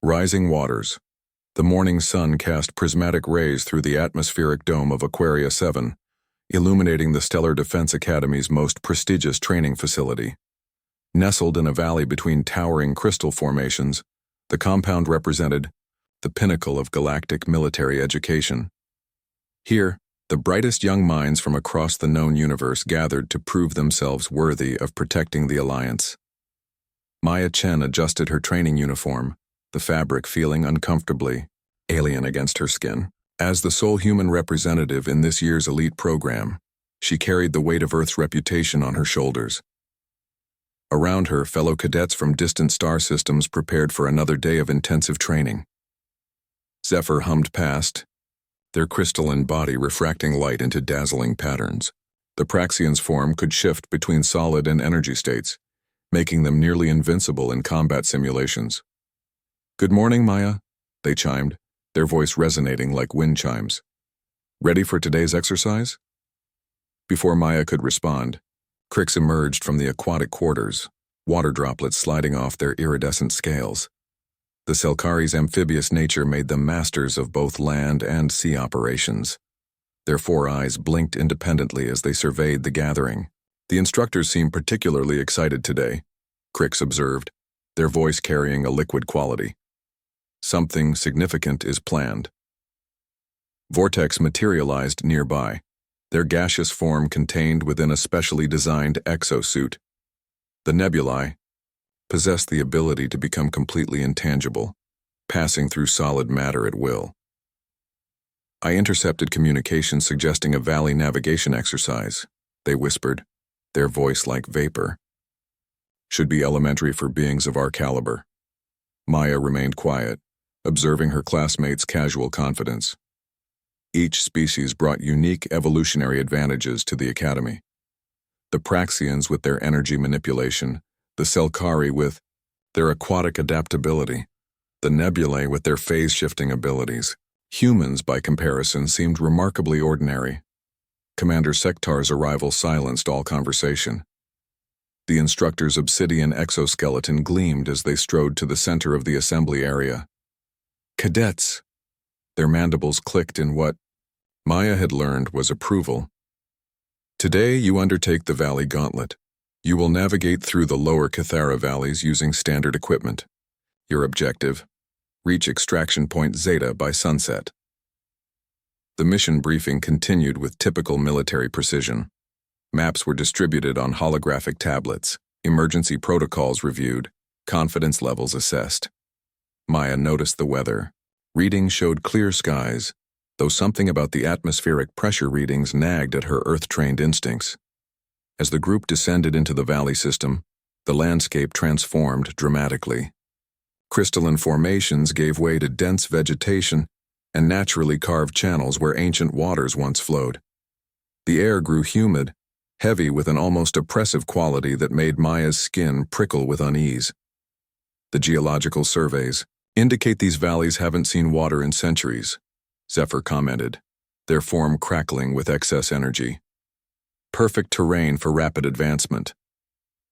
Rising waters. The morning sun cast prismatic rays through the atmospheric dome of Aquaria 7, illuminating the Stellar Defense Academy's most prestigious training facility. Nestled in a valley between towering crystal formations, the compound represented the pinnacle of galactic military education. Here, the brightest young minds from across the known universe gathered to prove themselves worthy of protecting the Alliance. Maya Chen adjusted her training uniform, the fabric feeling uncomfortably alien against her skin. As the sole human representative in this year's elite program, she carried the weight of Earth's reputation on her shoulders. Around her, fellow cadets from distant star systems prepared for another day of intensive training. Zephyr hummed past, their crystalline body refracting light into dazzling patterns. The Praxian's form could shift between solid and energy states, making them nearly invincible in combat simulations. "Good morning, Maya," they chimed, their voice resonating like wind chimes. "Ready for today's exercise?" Before Maya could respond, Crix emerged from the aquatic quarters, water droplets sliding off their iridescent scales. The Selkari's amphibious nature made them masters of both land and sea operations. Their four eyes blinked independently as they surveyed the gathering. "The instructors seem particularly excited today," Crix observed, their voice carrying a liquid quality. "Something significant is planned." Vortex materialized nearby, their gaseous form contained within a specially designed exosuit. The nebulae possessed the ability to become completely intangible, passing through solid matter at will. "I intercepted communication suggesting a valley navigation exercise," they whispered, their voice like vapor. "Should be elementary for beings of our caliber." Maya remained quiet, observing her classmates' casual confidence. Each species brought unique evolutionary advantages to the Academy. The Praxians with their energy manipulation, the Selkari with their aquatic adaptability, the nebulae with their phase-shifting abilities. Humans, by comparison, seemed remarkably ordinary. Commander Sektar's arrival silenced all conversation. The instructor's obsidian exoskeleton gleamed as they strode to the center of the assembly area. "Cadets!" Their mandibles clicked in what Maya had learned was approval. "Today you undertake the Valley Gauntlet. You will navigate through the lower Cathara valleys using standard equipment. Your objective: reach extraction point Zeta by sunset." The mission briefing continued with typical military precision. Maps were distributed on holographic tablets, emergency protocols reviewed, confidence levels assessed. Maya noticed the weather. Readings showed clear skies, though something about the atmospheric pressure readings nagged at her Earth-trained instincts. As the group descended into the valley system, the landscape transformed dramatically. Crystalline formations gave way to dense vegetation and naturally carved channels where ancient waters once flowed. The air grew humid, heavy with an almost oppressive quality that made Maya's skin prickle with unease. "The geological surveys indicate these valleys haven't seen water in centuries," Zephyr commented, their form crackling with excess energy. "Perfect terrain for rapid advancement."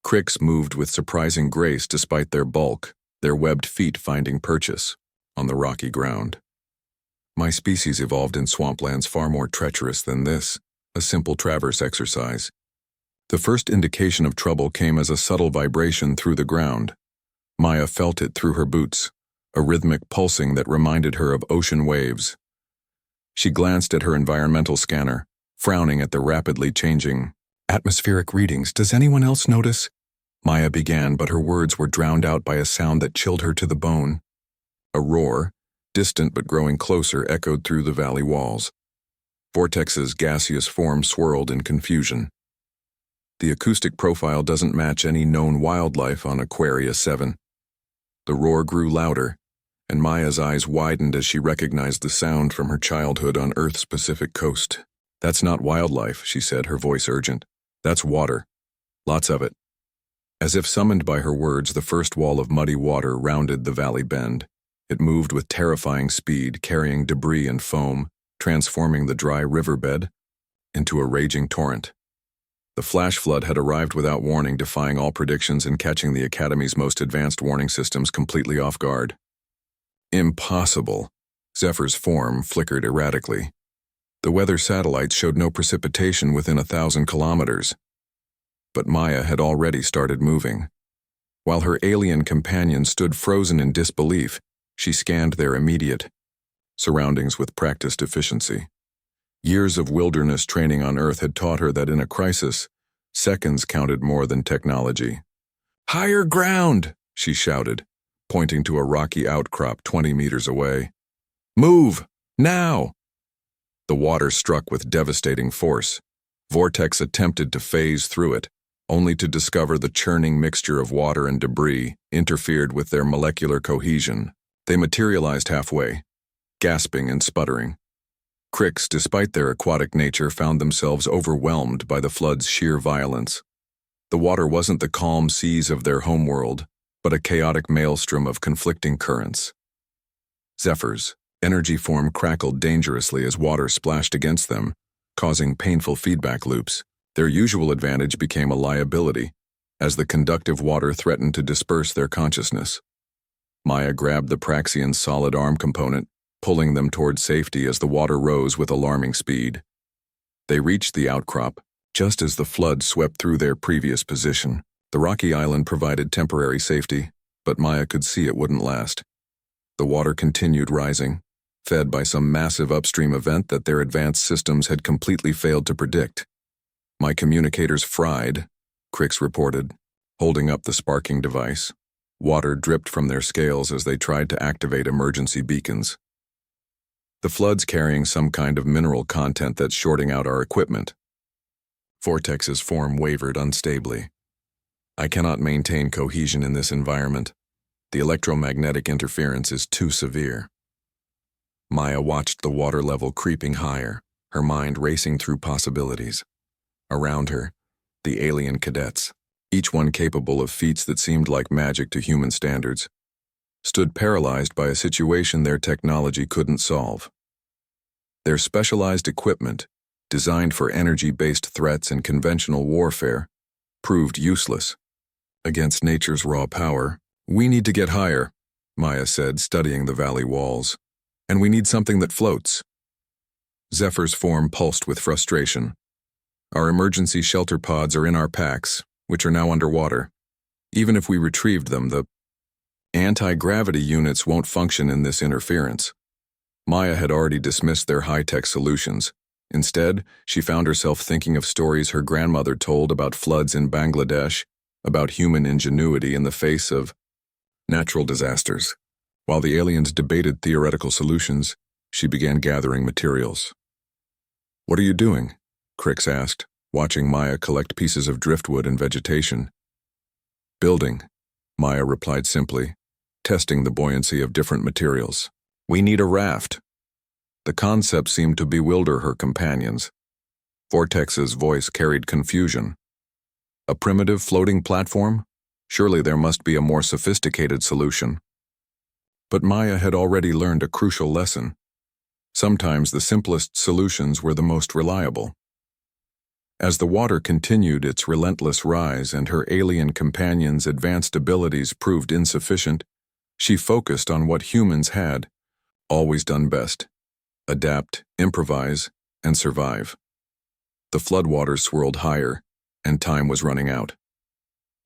Crix moved with surprising grace despite their bulk, their webbed feet finding purchase on the rocky ground. "My species evolved in swamplands far more treacherous than this, a simple traverse exercise." The first indication of trouble came as a subtle vibration through the ground. Maya felt it through her boots, a rhythmic pulsing that reminded her of ocean waves. She glanced at her environmental scanner, frowning at the rapidly changing atmospheric readings. "Does anyone else notice?" Maya began, but her words were drowned out by a sound that chilled her to the bone. A roar, distant but growing closer, echoed through the valley walls. Vortex's gaseous form swirled in confusion. "The acoustic profile doesn't match any known wildlife on Aquaria 7. The roar grew louder, and Maya's eyes widened as she recognized the sound from her childhood on Earth's Pacific coast. "That's not wildlife," she said, her voice urgent. "That's water. Lots of it." As if summoned by her words, the first wall of muddy water rounded the valley bend. It moved with terrifying speed, carrying debris and foam, transforming the dry riverbed into a raging torrent. The flash flood had arrived without warning, defying all predictions and catching the Academy's most advanced warning systems completely off guard. Impossible. Zephyr's form flickered erratically. The weather satellites showed no precipitation within 1,000 kilometers. But Maya had already started moving. While her alien companion stood frozen in disbelief, she scanned their immediate surroundings with practiced efficiency. Years of wilderness training on Earth had taught her that in a crisis, seconds counted more than technology. "Higher ground!" she shouted, pointing to a rocky outcrop 20 meters away. "Move! Now!" The water struck with devastating force. Vortex attempted to phase through it, only to discover the churning mixture of water and debris interfered with their molecular cohesion. They materialized halfway, gasping and sputtering. Cricks, despite their aquatic nature, found themselves overwhelmed by the flood's sheer violence. The water wasn't the calm seas of their homeworld, but a chaotic maelstrom of conflicting currents. Zephyr's energy form crackled dangerously as water splashed against them, causing painful feedback loops. Their usual advantage became a liability, as the conductive water threatened to disperse their consciousness. Maya grabbed the Praxian's solid arm component, pulling them toward safety as the water rose with alarming speed. They reached the outcrop, just as the flood swept through their previous position. The rocky island provided temporary safety, but Maya could see it wouldn't last. The water continued rising, fed by some massive upstream event that their advanced systems had completely failed to predict. "My communicators fried," Crix reported, holding up the sparking device. Water dripped from their scales as they tried to activate emergency beacons. "The flood's carrying some kind of mineral content that's shorting out our equipment." Vortex's form wavered unstably. "I cannot maintain cohesion in this environment. The electromagnetic interference is too severe." Maya watched the water level creeping higher, her mind racing through possibilities. Around her, the alien cadets, each one capable of feats that seemed like magic to human standards, stood paralyzed by a situation their technology couldn't solve. Their specialized equipment, designed for energy-based threats and conventional warfare, proved useless. Against nature's raw power, "We need to get higher," Maya said, studying the valley walls. "And we need something that floats." Zephyr's form pulsed with frustration. "Our emergency shelter pods are in our packs, which are now underwater. Even if we retrieved them, the anti-gravity units won't function in this interference." Maya had already dismissed their high-tech solutions. Instead, she found herself thinking of stories her grandmother told about floods in Bangladesh, about human ingenuity in the face of natural disasters. While the aliens debated theoretical solutions, she began gathering materials. "What are you doing?" Crix asked, watching Maya collect pieces of driftwood and vegetation. "Building," Maya replied simply, testing the buoyancy of different materials. "We need a raft." The concept seemed to bewilder her companions. Vortex's voice carried confusion. "A primitive floating platform? Surely there must be a more sophisticated solution." But Maya had already learned a crucial lesson. Sometimes the simplest solutions were the most reliable. As the water continued its relentless rise and her alien companions' advanced abilities proved insufficient, she focused on what humans had always done best: adapt, improvise, and survive. The floodwaters swirled higher, and time was running out.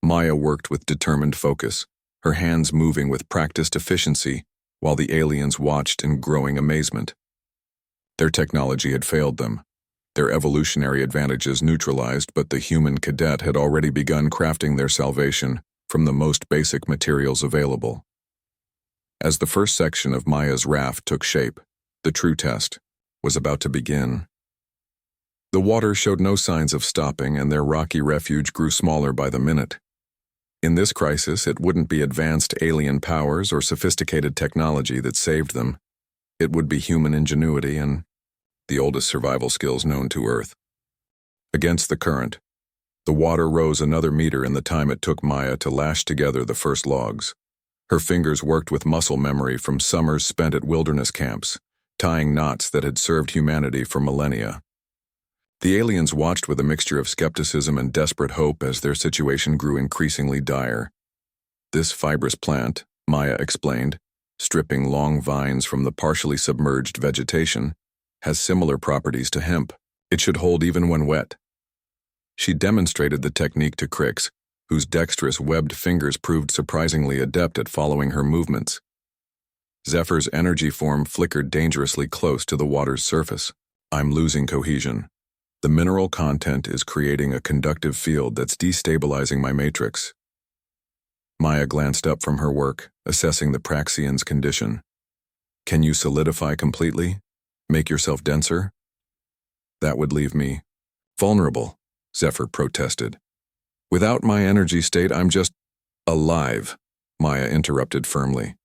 Maya worked with determined focus, her hands moving with practiced efficiency, while the aliens watched in growing amazement. Their technology had failed them, their evolutionary advantages neutralized, but the human cadet had already begun crafting their salvation from the most basic materials available. As the first section of Maya's raft took shape, the true test was about to begin. The water showed no signs of stopping, and their rocky refuge grew smaller by the minute. In this crisis, it wouldn't be advanced alien powers or sophisticated technology that saved them. It would be human ingenuity and the oldest survival skills known to Earth. Against the current, the water rose another meter in the time it took Maya to lash together the first logs. Her fingers worked with muscle memory from summers spent at wilderness camps, tying knots that had served humanity for millennia. The aliens watched with a mixture of skepticism and desperate hope as their situation grew increasingly dire. "This fibrous plant," Maya explained, stripping long vines from the partially submerged vegetation, has similar properties to hemp. It should hold even when wet. She demonstrated the technique to Crix, whose dexterous webbed fingers proved surprisingly adept at following her movements. Zephyr's energy form flickered dangerously close to the water's surface. I'm losing cohesion. The mineral content is creating a conductive field that's destabilizing my matrix. Maya glanced up from her work, assessing the Praxian's condition. Can you solidify completely? Make yourself denser? That would leave me vulnerable, Zephyr protested. Without my energy state, I'm just alive, Maya interrupted firmly.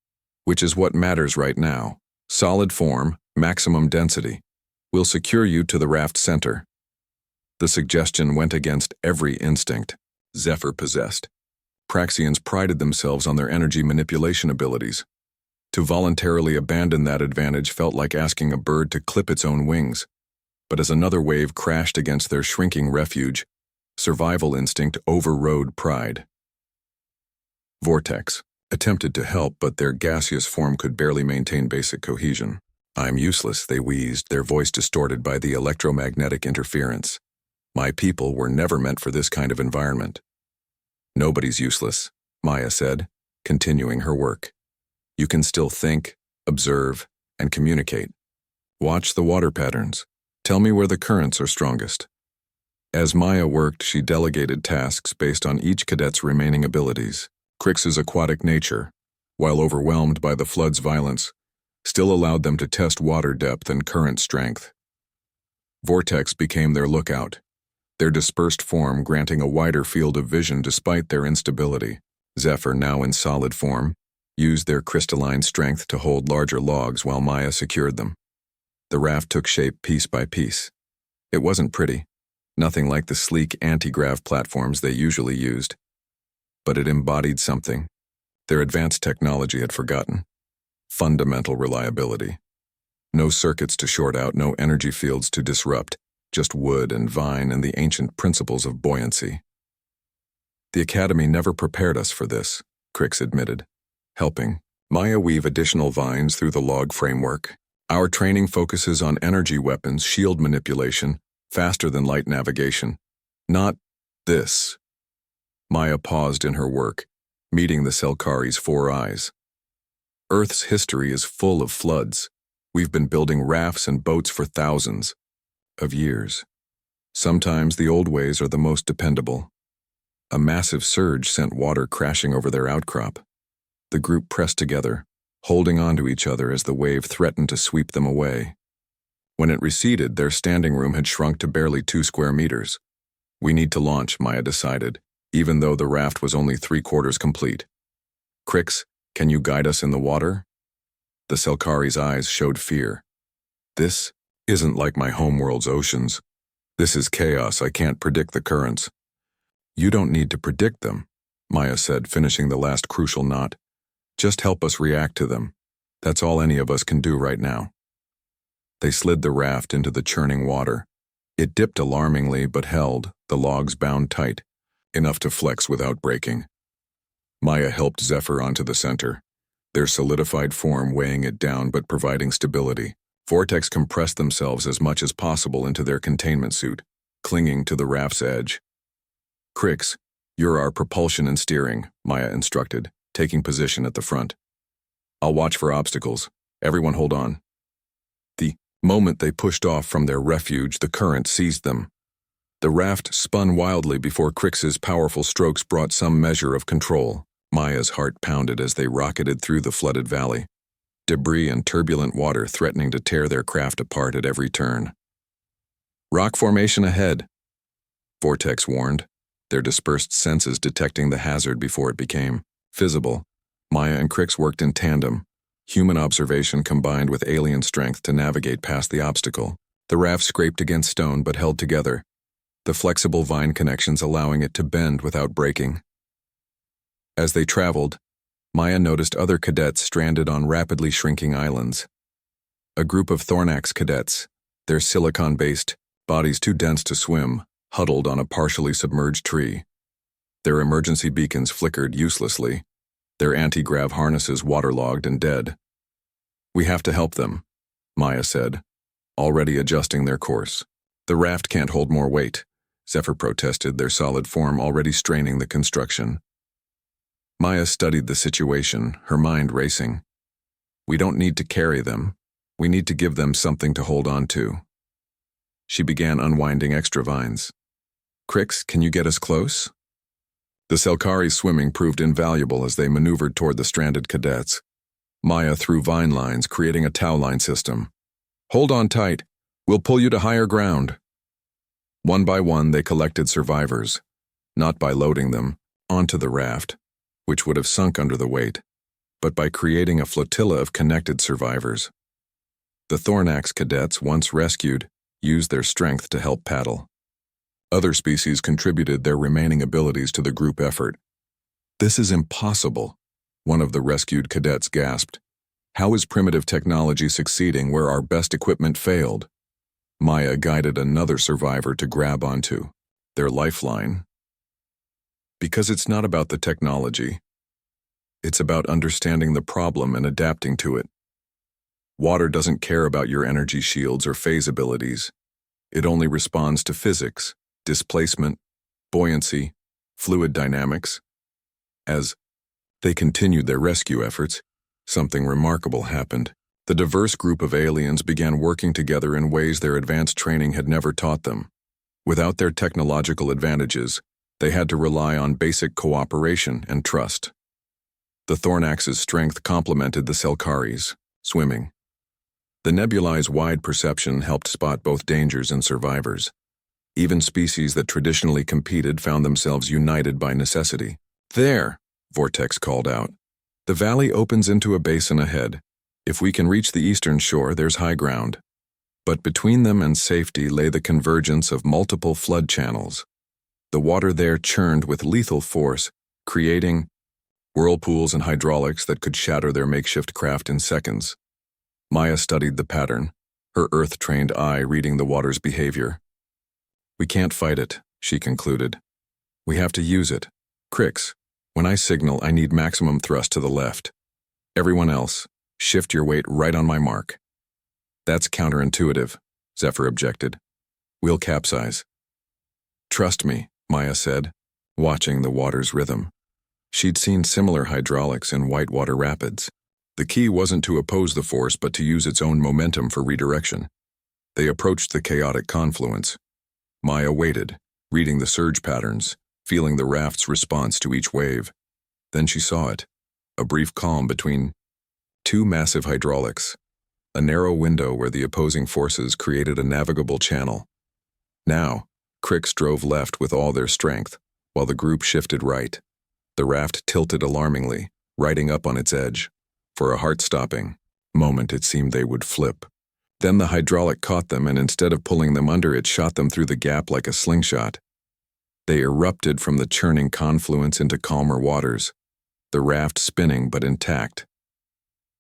Which is what matters right now. Solid form, maximum density. We'll secure you to the raft center. The suggestion went against every instinct Zephyr possessed. Praxians prided themselves on their energy manipulation abilities. To voluntarily abandon that advantage felt like asking a bird to clip its own wings. But as another wave crashed against their shrinking refuge, survival instinct overrode pride. Vortex attempted to help, but their gaseous form could barely maintain basic cohesion. I'm useless, they wheezed, their voice distorted by the electromagnetic interference. My people were never meant for this kind of environment. Nobody's useless, Maya said, continuing her work. You can still think, observe, and communicate. Watch the water patterns. Tell me where the currents are strongest. As Maya worked, she delegated tasks based on each cadet's remaining abilities. Crix's aquatic nature, while overwhelmed by the flood's violence, still allowed them to test water depth and current strength. Vortex became their lookout, their dispersed form granting a wider field of vision despite their instability. Zephyr, now in solid form, used their crystalline strength to hold larger logs while Maya secured them. The raft took shape piece by piece. It wasn't pretty, nothing like the sleek anti-grav platforms they usually used. But it embodied something their advanced technology had forgotten. Fundamental reliability. No circuits to short out, no energy fields to disrupt, just wood and vine and the ancient principles of buoyancy. The Academy never prepared us for this, Crix admitted, helping Maya weave additional vines through the log framework. Our training focuses on energy weapons, shield manipulation, faster than light navigation. Not this. Maya paused in her work, meeting the Selkari's four eyes. Earth's history is full of floods. We've been building rafts and boats for thousands of years. Sometimes the old ways are the most dependable. A massive surge sent water crashing over their outcrop. The group pressed together, holding on to each other as the wave threatened to sweep them away. When it receded, their standing room had shrunk to barely 2 square meters. We need to launch, Maya decided, even though the raft was only 3/4 complete. Crix, can you guide us in the water? The Selkari's eyes showed fear. This isn't like my homeworld's oceans. This is chaos. I can't predict the currents. You don't need to predict them, Maya said, finishing the last crucial knot. Just help us react to them. That's all any of us can do right now. They slid the raft into the churning water. It dipped alarmingly but held, the logs bound tight, enough to flex without breaking. Maya helped Zephyr onto the center, their solidified form weighing it down but providing stability. Vortex compressed themselves as much as possible into their containment suit, clinging to the raft's edge. Crix, you're our propulsion and steering, Maya instructed, taking position at the front. I'll watch for obstacles. Everyone hold on. The moment they pushed off from their refuge, the current seized them. The raft spun wildly before Crix's powerful strokes brought some measure of control. Maya's heart pounded as they rocketed through the flooded valley, debris and turbulent water threatening to tear their craft apart at every turn. Rock formation ahead, Vortex warned, their dispersed senses detecting the hazard before it became visible. Maya and Crix worked in tandem, human observation combined with alien strength to navigate past the obstacle. The raft scraped against stone but held together, the flexible vine connections allowing it to bend without breaking. As they traveled, Maya noticed other cadets stranded on rapidly shrinking islands. A group of Thornax cadets, their silicon-based bodies too dense to swim, huddled on a partially submerged tree. Their emergency beacons flickered uselessly, their anti-grav harnesses waterlogged and dead. We have to help them, Maya said, already adjusting their course. The raft can't hold more weight, Zephyr protested, their solid form already straining the construction. Maya studied the situation, her mind racing. We don't need to carry them. We need to give them something to hold on to. She began unwinding extra vines. Crix, can you get us close? The Selkari's swimming proved invaluable as they maneuvered toward the stranded cadets. Maya threw vine lines, creating a tow line system. Hold on tight. We'll pull you to higher ground. One by one, they collected survivors, not by loading them onto the raft, which would have sunk under the weight, but by creating a flotilla of connected survivors. The Thornax cadets, once rescued, used their strength to help paddle. Other species contributed their remaining abilities to the group effort. This is impossible, one of the rescued cadets gasped. How is primitive technology succeeding where our best equipment failed? Maya guided another survivor to grab onto their lifeline. Because it's not about the technology. It's about understanding the problem and adapting to it. Water doesn't care about your energy shields or phase abilities. It only responds to physics, displacement, buoyancy, fluid dynamics. As they continued their rescue efforts, something remarkable happened. The diverse group of aliens began working together in ways their advanced training had never taught them. Without their technological advantages, they had to rely on basic cooperation and trust. The Thornax's strength complemented the Selkari's swimming. The nebula's wide perception helped spot both dangers and survivors. Even species that traditionally competed found themselves united by necessity. There, Vortex called out. The valley opens into a basin ahead. If we can reach the eastern shore, there's high ground. But between them and safety lay the convergence of multiple flood channels. The water there churned with lethal force, creating whirlpools and hydraulics that could shatter their makeshift craft in seconds. Maya studied the pattern, her earth-trained eye reading the water's behavior. We can't fight it, she concluded. We have to use it. Crix, when I signal, I need maximum thrust to the left. Everyone else, shift your weight right on my mark. That's counterintuitive, Zephyr objected. We'll capsize. Trust me, Maya said, watching the water's rhythm. She'd seen similar hydraulics in whitewater rapids. The key wasn't to oppose the force but to use its own momentum for redirection. They approached the chaotic confluence. Maya waited, reading the surge patterns, feeling the raft's response to each wave. Then she saw it, a brief calm between two massive hydraulics, a narrow window where the opposing forces created a navigable channel. Now, Crix drove left with all their strength, while the group shifted right. The raft tilted alarmingly, riding up on its edge. For a heart-stopping moment, it seemed they would flip. Then the hydraulic caught them, and instead of pulling them under, it shot them through the gap like a slingshot. They erupted from the churning confluence into calmer waters, the raft spinning but intact.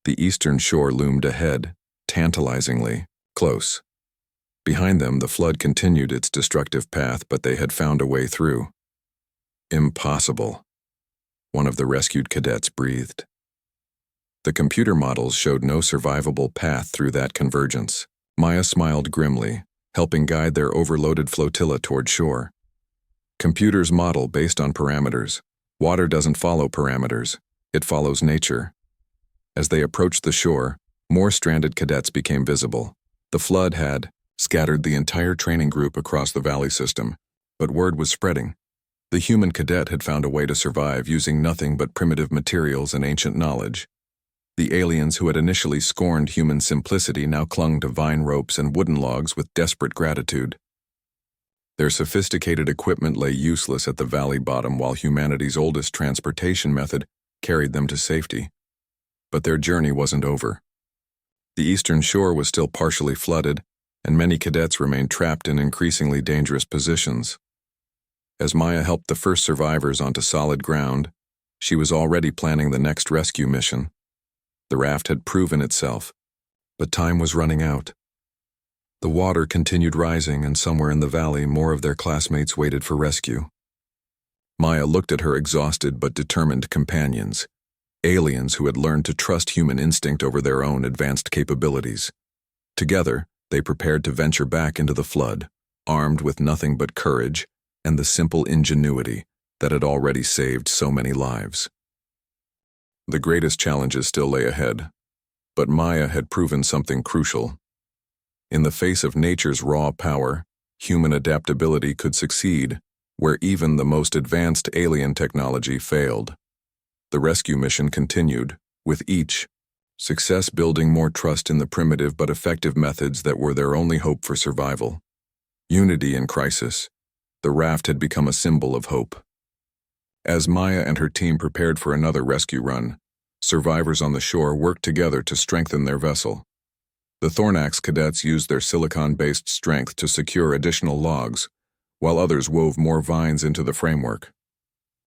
The eastern shore loomed ahead, tantalizingly close. Behind them, the flood continued its destructive path, but they had found a way through. Impossible, one of the rescued cadets breathed. The computer models showed no survivable path through that convergence. Maya smiled grimly, helping guide their overloaded flotilla toward shore. Computers model based on parameters. Water doesn't follow parameters, it follows nature. As they approached the shore, more stranded cadets became visible. The flood had scattered the entire training group across the valley system, but word was spreading. The human cadet had found a way to survive using nothing but primitive materials and ancient knowledge. The aliens who had initially scorned human simplicity now clung to vine ropes and wooden logs with desperate gratitude. Their sophisticated equipment lay useless at the valley bottom while humanity's oldest transportation method carried them to safety. But their journey wasn't over. The eastern shore was still partially flooded, and many cadets remained trapped in increasingly dangerous positions. As Maya helped the first survivors onto solid ground, she was already planning the next rescue mission. The raft had proven itself, but time was running out. The water continued rising, and somewhere in the valley, more of their classmates waited for rescue. Maya looked at her exhausted but determined companions. aliens who had learned to trust human instinct over their own advanced capabilities. Together, they prepared to venture back into the flood, armed with nothing but courage and the simple ingenuity that had already saved so many lives. The greatest challenges still lay ahead, but Maya had proven something crucial. In the face of nature's raw power, human adaptability could succeed where even the most advanced alien technology failed. The rescue mission continued, with each success building more trust in the primitive but effective methods that were their only hope for survival. Unity in crisis, the raft had become a symbol of hope. As Maya and her team prepared for another rescue run, survivors on the shore worked together to strengthen their vessel. The Thornax cadets used their silicon-based strength to secure additional logs, while others wove more vines into the framework.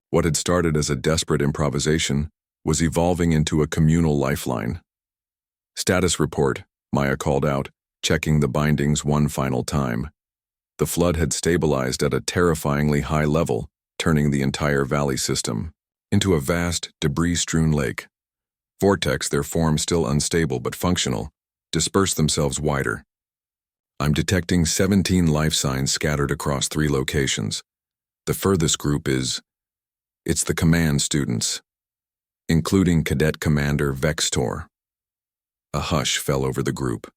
What had started as a desperate improvisation was evolving into a communal lifeline. "Status report," Maya called out, checking the bindings one final time. The flood had stabilized at a terrifyingly high level, turning the entire valley system into a vast, debris-strewn lake. Vortex, their form still unstable but functional, dispersed themselves wider. "I'm detecting 17 life signs scattered across 3 locations. The furthest group it's the command students, including Cadet Commander Vextor." A hush fell over the group.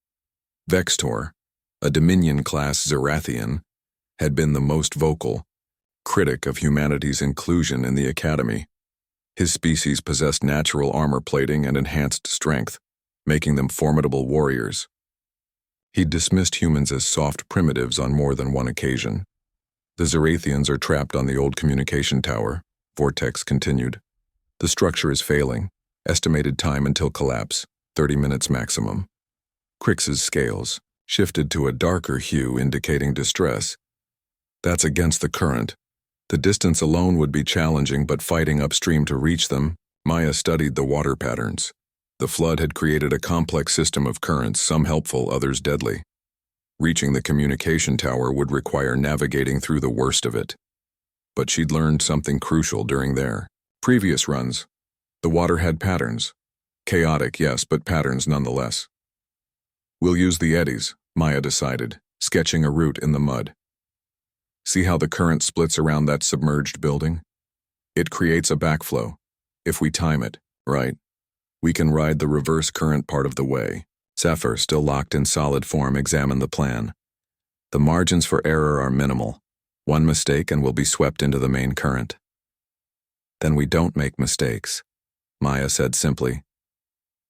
Vextor, a Dominion-class Zerathian, had been the most vocal critic of humanity's inclusion in the Academy. His species possessed natural armor plating and enhanced strength, making them formidable warriors. He'd dismissed humans as soft primitives on more than one occasion. "The Zerathians are trapped on the old communication tower," Vortex continued. "The structure is failing. Estimated time until collapse, 30 minutes maximum." Crix's scales shifted to a darker hue indicating distress. "That's against the current. The distance alone would be challenging, but fighting upstream to reach them." Maya studied the water patterns. The flood had created a complex system of currents, some helpful, others deadly. Reaching the communication tower would require navigating through the worst of it. But she'd learned something crucial during their previous runs. The water had patterns. Chaotic, yes, but patterns nonetheless. "We'll use the eddies," Maya decided, sketching a route in the mud. "See how the current splits around that submerged building? It creates a backflow. If we time it right, we can ride the reverse current part of the way." Zephyr, still locked in solid form, examined the plan. "The margins for error are minimal. One mistake and we'll be swept into the main current." "Then we don't make mistakes," Maya said simply.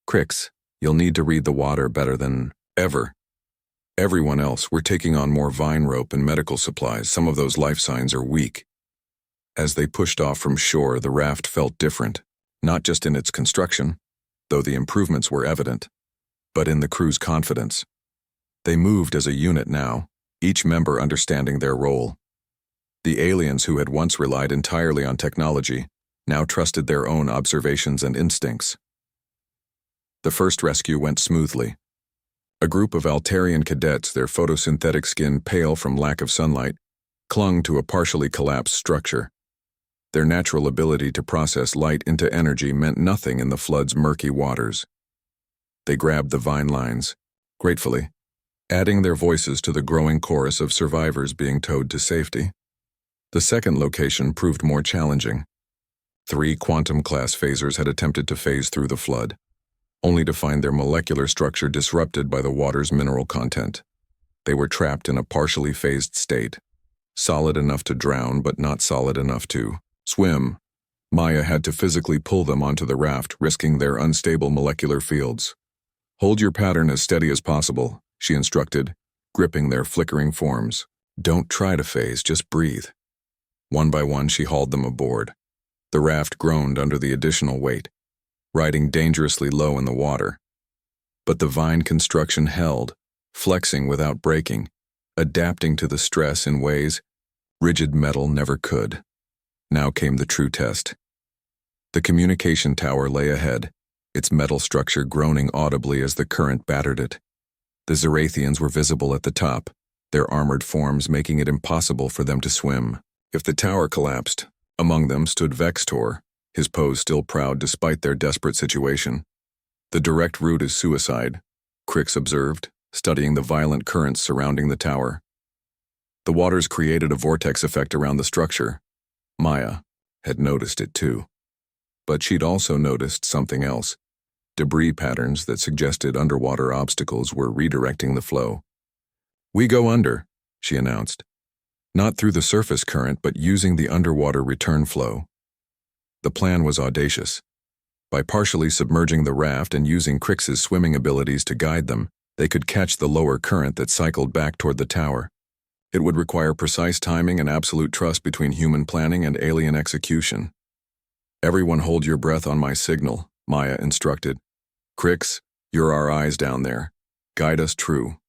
"Crix, you'll need to read the water better than ever. Everyone else, we're taking on more vine rope and medical supplies. Some of those life signs are weak." As they pushed off from shore, the raft felt different, not just in its construction, though the improvements were evident, but in the crew's confidence. They moved as a unit now, each member understanding their role. The aliens who had once relied entirely on technology now trusted their own observations and instincts. The first rescue went smoothly. A group of Altarian cadets, their photosynthetic skin pale from lack of sunlight, clung to a partially collapsed structure. Their natural ability to process light into energy meant nothing in the flood's murky waters. They grabbed the vine lines, gratefully, adding their voices to the growing chorus of survivors being towed to safety. The second location proved more challenging. 3 quantum-class phasers had attempted to phase through the flood, only to find their molecular structure disrupted by the water's mineral content. They were trapped in a partially phased state, solid enough to drown but not solid enough to swim. Maya had to physically pull them onto the raft, risking their unstable molecular fields. "Hold your pattern as steady as possible," she instructed, gripping their flickering forms. "Don't try to phase, just breathe." One by one, she hauled them aboard. The raft groaned under the additional weight, riding dangerously low in the water. But the vine construction held, flexing without breaking, adapting to the stress in ways rigid metal never could. Now came the true test. The communication tower lay ahead, its metal structure groaning audibly as the current battered it. The Zerathians were visible at the top, their armored forms making it impossible for them to swim. If the tower collapsed, among them stood Vextor, his pose still proud despite their desperate situation. The direct route is suicide, Crix observed, studying the violent currents surrounding the tower. The waters created a vortex effect around the structure. Maya had noticed it too. But she'd also noticed something else. Debris patterns that suggested underwater obstacles were redirecting the flow. "We go under," she announced. Not through the surface current, but using the underwater return flow. The plan was audacious. By partially submerging the raft and using Crix's swimming abilities to guide them, they could catch the lower current that cycled back toward the tower. It would require precise timing and absolute trust between human planning and alien execution. "Everyone hold your breath on my signal," Maya instructed. "Crix, you're our eyes down there. Guide us true."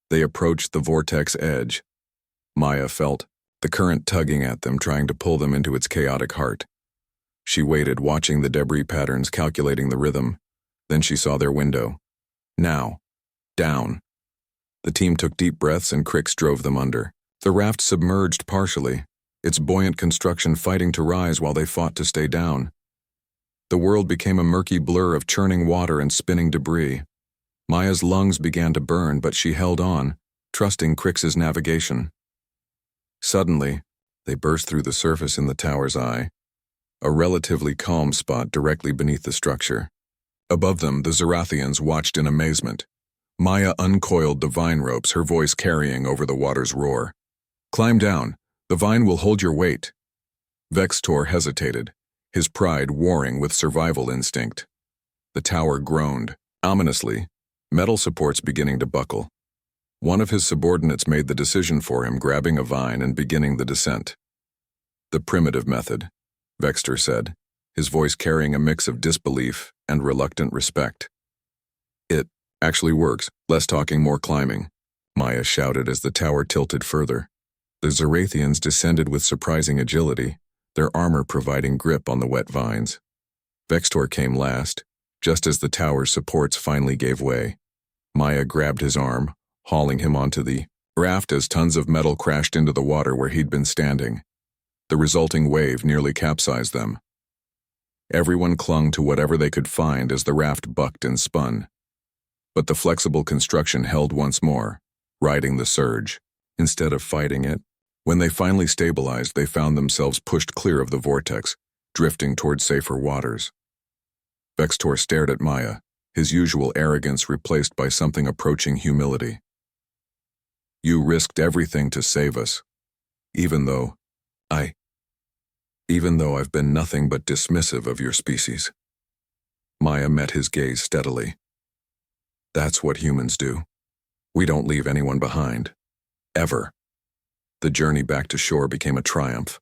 They approached the vortex edge. Maya felt the current tugging at them, trying to pull them into its chaotic heart. She waited, watching the debris patterns, calculating the rhythm. Then she saw their window. Now. Down. The team took deep breaths and Crix drove them under. The raft submerged partially, its buoyant construction fighting to rise while they fought to stay down. The world became a murky blur of churning water and spinning debris. Maya's lungs began to burn, but she held on, trusting Crix's navigation. Suddenly, they burst through the surface in the tower's eye, a relatively calm spot directly beneath the structure. Above them, the Zarathians watched in amazement. Maya uncoiled the vine ropes, her voice carrying over the water's roar. "Climb down. The vine will hold your weight." Vextor hesitated, his pride warring with survival instinct. The tower groaned, ominously, metal supports beginning to buckle. One of his subordinates made the decision for him, grabbing a vine and beginning the descent. "The primitive method," Vextor said, his voice carrying a mix of disbelief and reluctant respect. "It actually works. Less talking, more climbing," Maya shouted as the tower tilted further. The Zarathians descended with surprising agility, their armor providing grip on the wet vines. Vextor came last, just as the tower's supports finally gave way. Maya grabbed his arm, hauling him onto the raft as tons of metal crashed into the water where he'd been standing. The resulting wave nearly capsized them. Everyone clung to whatever they could find as the raft bucked and spun. But the flexible construction held once more, riding the surge. Instead of fighting it, when they finally stabilized, they found themselves pushed clear of the vortex, drifting toward safer waters. Vextor stared at Maya, his usual arrogance replaced by something approaching humility. "You risked everything to save us, even though I've been nothing but dismissive of your species." Maya met his gaze steadily. "That's what humans do. We don't leave anyone behind. Ever." The journey back to shore became a triumph.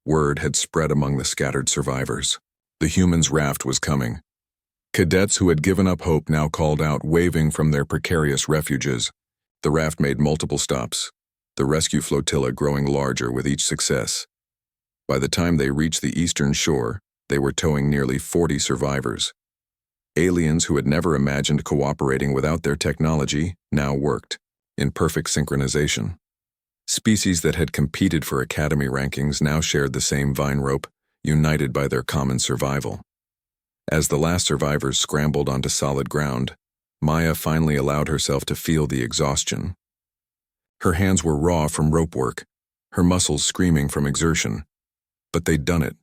Word had spread among the scattered survivors. The humans' raft was coming. Cadets who had given up hope now called out, waving from their precarious refuges. The raft made multiple stops, the rescue flotilla growing larger with each success. By the time they reached the eastern shore, they were towing nearly 40 survivors. Aliens who had never imagined cooperating without their technology now worked, in perfect synchronization. Species that had competed for Academy rankings now shared the same vine rope, united by their common survival. As the last survivors scrambled onto solid ground, Maya finally allowed herself to feel the exhaustion. Her hands were raw from rope work, her muscles screaming from exertion. But they'd done it.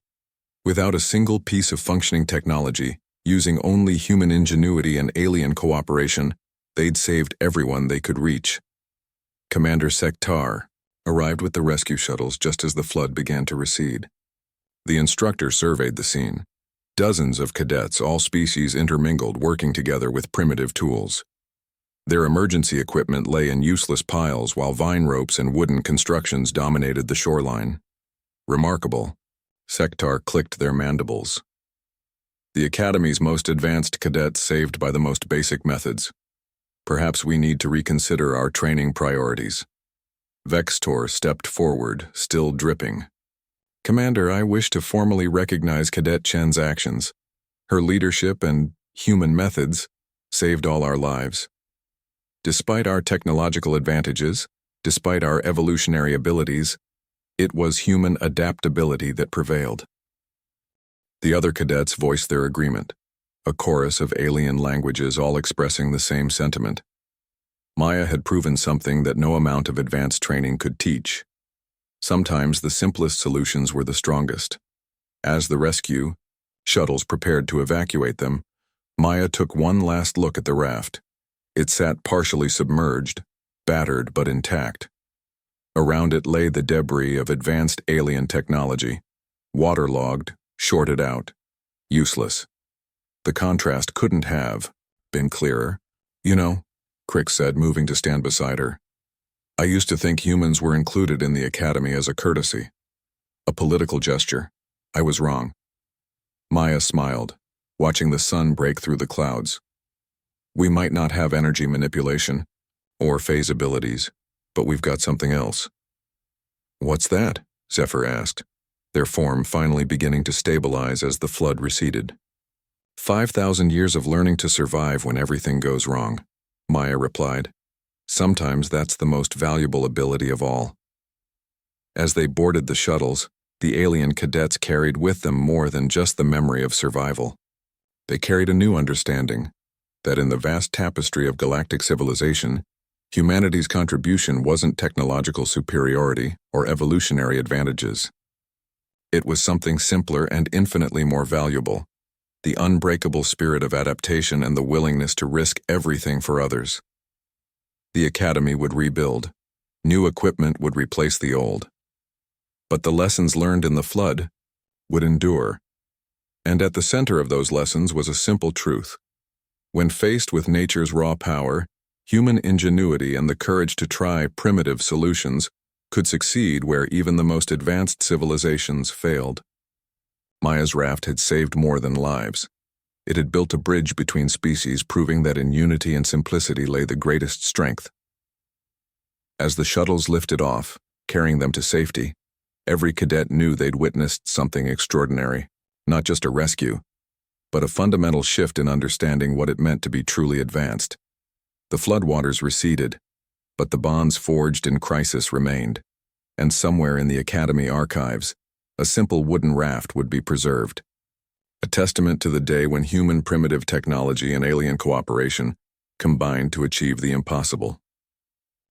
Without a single piece of functioning technology, using only human ingenuity and alien cooperation, they'd saved everyone they could reach. Commander Sektar arrived with the rescue shuttles just as the flood began to recede. The instructor surveyed the scene. Dozens of cadets, all species intermingled, working together with primitive tools. Their emergency equipment lay in useless piles while vine ropes and wooden constructions dominated the shoreline. Remarkable. Sektar clicked their mandibles. The Academy's most advanced cadets saved by the most basic methods. Perhaps we need to reconsider our training priorities. Vextor stepped forward, still dripping. "Commander, I wish to formally recognize Cadet Chen's actions. Her leadership and human methods saved all our lives. Despite our technological advantages, despite our evolutionary abilities, it was human adaptability that prevailed." The other cadets voiced their agreement, a chorus of alien languages all expressing the same sentiment. Maya had proven something that no amount of advanced training could teach. Sometimes the simplest solutions were the strongest. As the rescue shuttles prepared to evacuate them, Maya took one last look at the raft. It sat partially submerged, battered but intact. Around it lay the debris of advanced alien technology, waterlogged, shorted out, useless. The contrast couldn't have been clearer. "You know," Crick said, moving to stand beside her, "I used to think humans were included in the academy as a courtesy, a political gesture. I was wrong." Maya smiled, watching the sun break through the clouds. "We might not have energy manipulation or phase abilities, but we've got something else." "What's that?" Zephyr asked, their form finally beginning to stabilize as the flood receded. 5,000 years of learning to survive when everything goes wrong," Maya replied. "Sometimes that's the most valuable ability of all." As they boarded the shuttles, the alien cadets carried with them more than just the memory of survival. They carried a new understanding that in the vast tapestry of galactic civilization, humanity's contribution wasn't technological superiority or evolutionary advantages. It was something simpler and infinitely more valuable: the unbreakable spirit of adaptation and the willingness to risk everything for others. The academy would rebuild. New equipment would replace the old. But the lessons learned in the flood would endure. And at the center of those lessons was a simple truth. When faced with nature's raw power, human ingenuity and the courage to try primitive solutions could succeed where even the most advanced civilizations failed. Maya's raft had saved more than lives. It had built a bridge between species, proving that in unity and simplicity lay the greatest strength. As the shuttles lifted off, carrying them to safety, every cadet knew they'd witnessed something extraordinary, not just a rescue, but a fundamental shift in understanding what it meant to be truly advanced. The floodwaters receded, but the bonds forged in crisis remained, and somewhere in the Academy archives, a simple wooden raft would be preserved, a testament to the day when human primitive technology and alien cooperation combined to achieve the impossible.